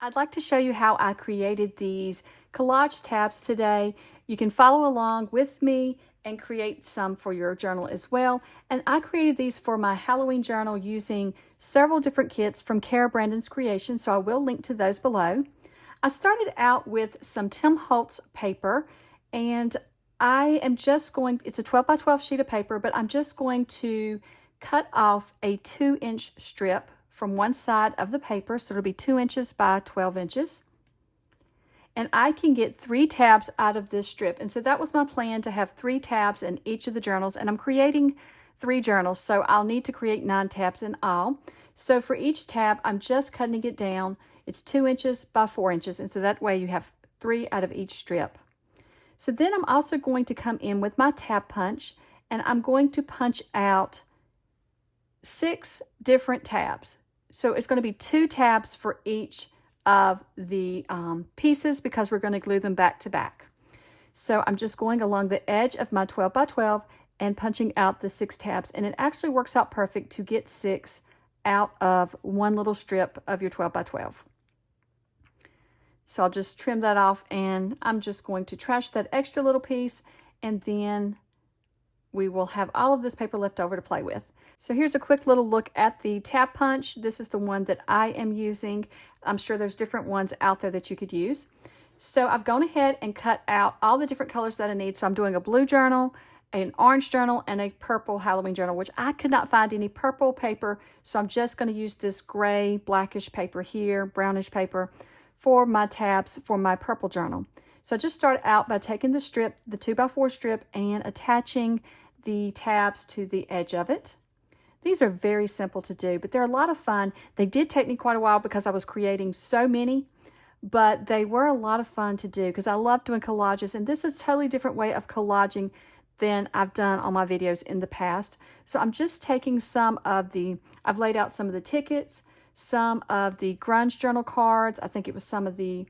I'd like to show you how I created these collage tabs today. You can follow along with me and create some for your journal as well. And I created these for my Halloween journal using several different kits from Cara Brandon's Creation, so I will link to those below. I started out with some Tim Holtz paper, and I am just going, it's a 12 by 12 sheet of paper, but I'm just going to cut off a 2-inch strip from one side of the paper, so it'll be 2 inches by 12 inches. And I can get 3 tabs out of this strip. And so that was my plan, to have 3 tabs in each of the journals. And I'm creating 3 journals, so I'll need to create 9 tabs in all. So for each tab, I'm just cutting it down. It's 2 inches by 4 inches. And so that way you have 3 out of each strip. So then I'm also going to come in with my tab punch, and I'm going to punch out 6 different tabs. So it's going to be 2 tabs for each of the pieces, because we're going to glue them back to back. So I'm just going along the edge of my 12 by 12 and punching out the 6 tabs, and it actually works out perfect to get 6 out of one little strip of your 12 by 12. So I'll just trim that off, and I'm just going to trash that extra little piece, and then we will have all of this paper left over to play with. So here's a quick little look at the tab punch. This is the one that I am using. I'm sure there's different ones out there that you could use. So I've gone ahead and cut out all the different colors that I need. So I'm doing a blue journal, an orange journal, and a purple Halloween journal, which I could not find any purple paper. So I'm just going to use this gray, blackish paper here, brownish paper, for my tabs for my purple journal. So I just started out by taking the strip, the 2x4 strip, and attaching the tabs to the edge of it. These are very simple to do, but they're a lot of fun. They did take me quite a while because I was creating so many, but they were a lot of fun to do because I love doing collages, and this is a totally different way of collaging than I've done on my videos in the past. So I'm just taking some of the, I've laid out some of the tickets, some of the grunge journal cards. I think it was some of the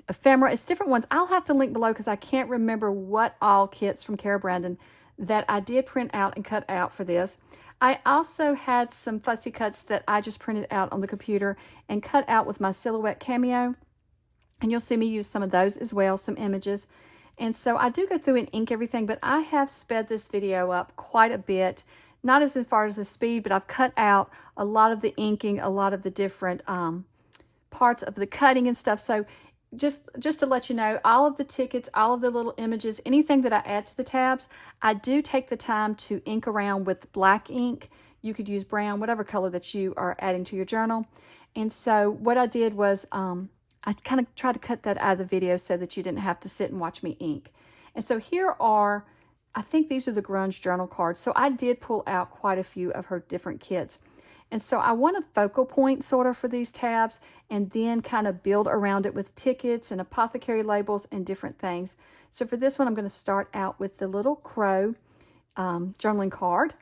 ephemera. It's different ones. I'll have to link below because I can't remember what all kits from Cara Brandon that I did print out and cut out for this. I also had some fussy cuts that I just printed out on the computer and cut out with my Silhouette Cameo. And you'll see me use some of those as well, some images. And so I do go through and ink everything, but I have sped this video up quite a bit. Not as far as the speed, but I've cut out a lot of the inking, a lot of the different parts of the cutting and stuff. So just to let you know, all of the tickets, all of the little images, anything that I add to the tabs, I do take the time to ink around with black ink. You could use brown, whatever color that you are adding to your journal. And so what I did was I kind of tried to cut that out of the video so that you didn't have to sit and watch me ink. And so here are, I think these are the grunge journal cards. So I did pull out quite a few of her different kits. And so I want a focal point sort of for these tabs, and then kind of build around it with tickets and apothecary labels and different things. So for this one, I'm going to start out with the little crow journaling card,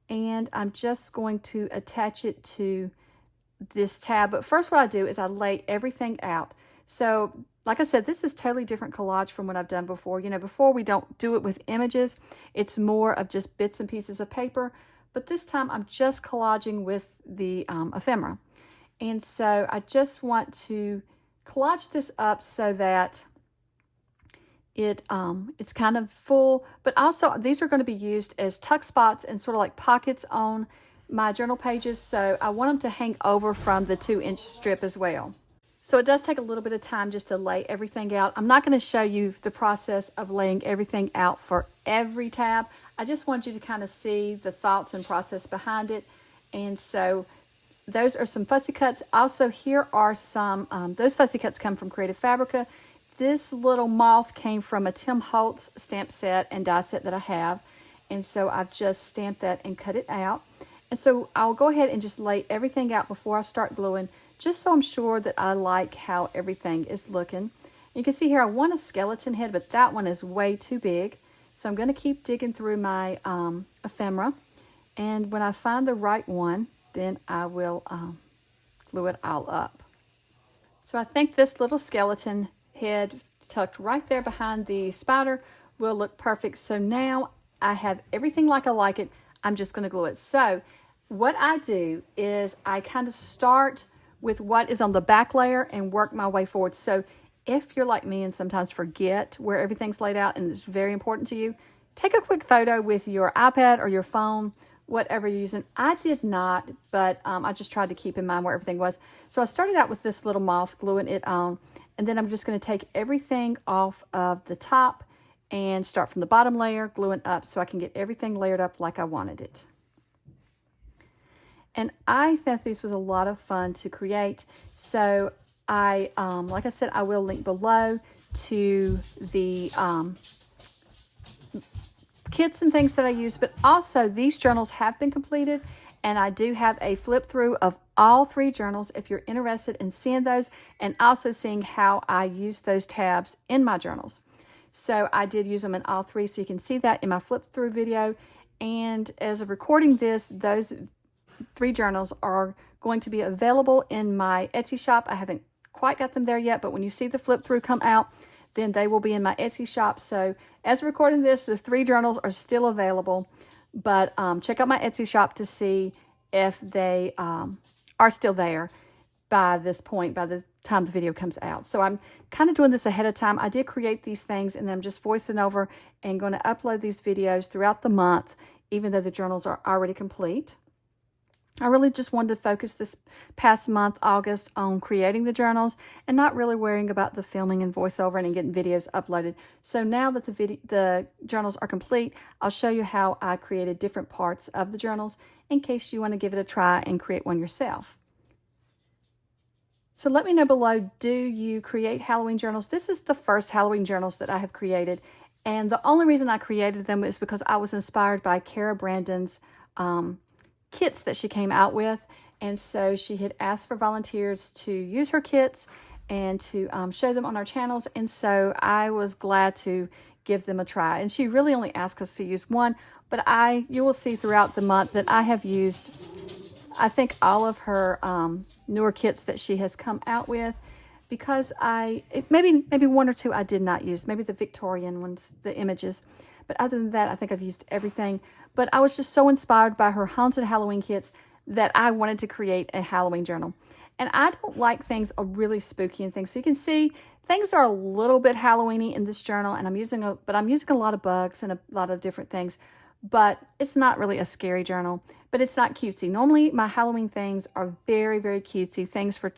and I'm just going to attach it to this tab. But first what I do is I lay everything out. So like I said, this is totally different collage from what I've done before. You know, before we don't do it with images. It's more of just bits and pieces of paper. But this time I'm just collaging with the ephemera. And so I just want to collage this up so that it's kind of full. But also these are going to be used as tuck spots and sort of like pockets on my journal pages. So I want them to hang over from the 2-inch strip as well. So it does take a little bit of time just to lay everything out. I'm not going to show you the process of laying everything out for every tab. I just want you to kind of see the thoughts and process behind it. And so those are some fussy cuts. Also, here are some, those fussy cuts come from Creative Fabrica. This little moth came from a Tim Holtz stamp set and die set that I have. And so I've just stamped that and cut it out. And so I'll go ahead and just lay everything out before I start gluing, just so I'm sure that I like how everything is looking. You can see here I want a skeleton head, but that one is way too big. So I'm going to keep digging through my ephemera. And when I find the right one, then I will glue it all up. So I think this little skeleton head tucked right there behind the spider will look perfect. So now I have everything like I like it. I'm just going to glue it. So what I do is I kind of start with what is on the back layer and work my way forward. So if you're like me and sometimes forget where everything's laid out and it's very important to you, take a quick photo with your iPad or your phone, whatever you're using. I did not, but I just tried to keep in mind where everything was. So I started out with this little moth, gluing it on, and then I'm just going to take everything off of the top and start from the bottom layer, gluing up so I can get everything layered up like I wanted it. And I thought this was a lot of fun to create. So like I said, I will link below to the kits and things that I use, but also these journals have been completed, and I do have a flip through of all 3 journals if you're interested in seeing those and also seeing how I use those tabs in my journals. So I did use them in all 3, so you can see that in my flip through video. And as of recording this, those 3 journals are going to be available in my Etsy shop. I haven't quite got them there yet, but when you see the flip through come out, then they will be in my Etsy shop. So as of recording this, the 3 journals are still available, but check out my Etsy shop to see if they are still there by this point, by the time the video comes out. So I'm kind of doing this ahead of time. I did create these things, and then I'm just voicing over and going to upload these videos throughout the month, even though the journals are already complete. I really just wanted to focus this past month, August, on creating the journals and not really worrying about the filming and voiceover and getting videos uploaded. So now that the journals are complete, I'll show you how I created different parts of the journals in case you want to give it a try and create one yourself. So let me know below, do you create Halloween journals? This is the first Halloween journals that I have created, and the only reason I created them is because I was inspired by Cara Brandon's kits that she came out with, and so she had asked for volunteers to use her kits and to show them on our channels, and so I was glad to give them a try. And she really only asked us to use one, but you will see throughout the month that I have used, I think, all of her newer kits that she has come out with, because maybe 1 or 2 I did not use, maybe the Victorian ones, the images, but other than that, I think I've used everything. But I was just so inspired by her haunted Halloween kits that I wanted to create a Halloween journal. And I don't like things really spooky and things. So you can see things are a little bit Halloweeny in this journal, and I'm using a lot of bugs and a lot of different things. But it's not really a scary journal, but it's not cutesy. Normally my Halloween things are very, very cutesy, things for,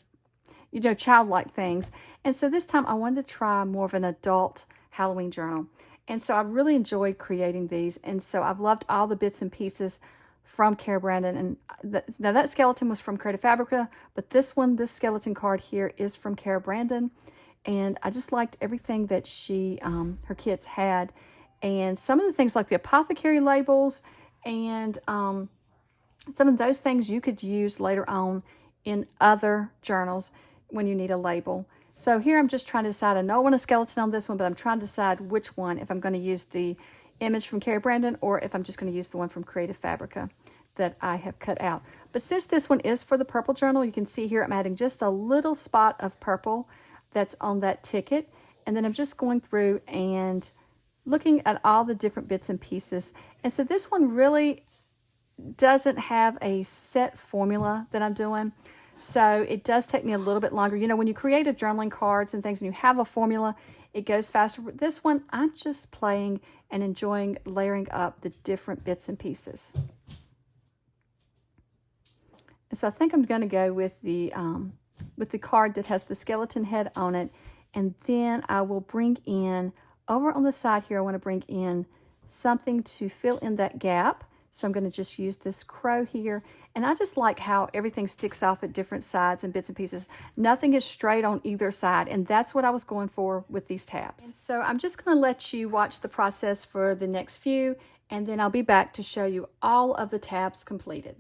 childlike things. And so this time I wanted to try more of an adult Halloween journal. And so I've really enjoyed creating these. And so I've loved all the bits and pieces from Cara Brandon. And now that skeleton was from Creative Fabrica, but this skeleton card here is from Cara Brandon. And I just liked everything that her kits had. And some of the things like the apothecary labels and some of those things you could use later on in other journals when you need a label. So here I'm just trying to decide. I know I want a skeleton on this one, but I'm trying to decide which one, if I'm going to use the image from Cara Brandon or if I'm just going to use the one from Creative Fabrica that I have cut out. But since this one is for the purple journal, you can see here I'm adding just a little spot of purple that's on that ticket. And then I'm just going through and looking at all the different bits and pieces. And so this one really doesn't have a set formula that I'm doing. So it does take me a little bit longer. When you create a journaling cards and things and you have a formula, it goes faster. With this one, I'm just playing and enjoying layering up the different bits and pieces. And so I think I'm going to go with the card that has the skeleton head on it. And then I will bring in, over on the side here, I want to bring in something to fill in that gap. So I'm going to just use this crow here. And I just like how everything sticks off at different sides and bits and pieces. Nothing is straight on either side. And that's what I was going for with these tabs. And so I'm just going to let you watch the process for the next few. And then I'll be back to show you all of the tabs completed.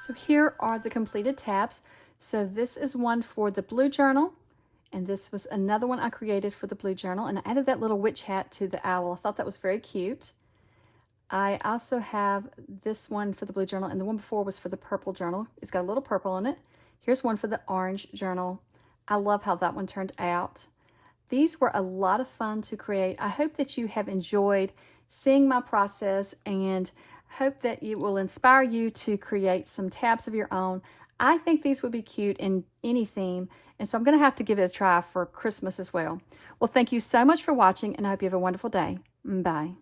So here are the completed tabs. So this is one for the blue journal, and this was another one I created for the blue journal, and I added that little witch hat to the owl. I thought that was very cute. I also have this one for the blue journal, and the one before was for the purple journal. It's got a little purple in it. Here's one for the orange journal. I love how that one turned out. These were a lot of fun to create. I hope that you have enjoyed seeing my process and hope that it will inspire you to create some tabs of your own. I think these would be cute in any theme, and so I'm going to have to give it a try for Christmas as well. Well, thank you so much for watching, and I hope you have a wonderful day. Bye.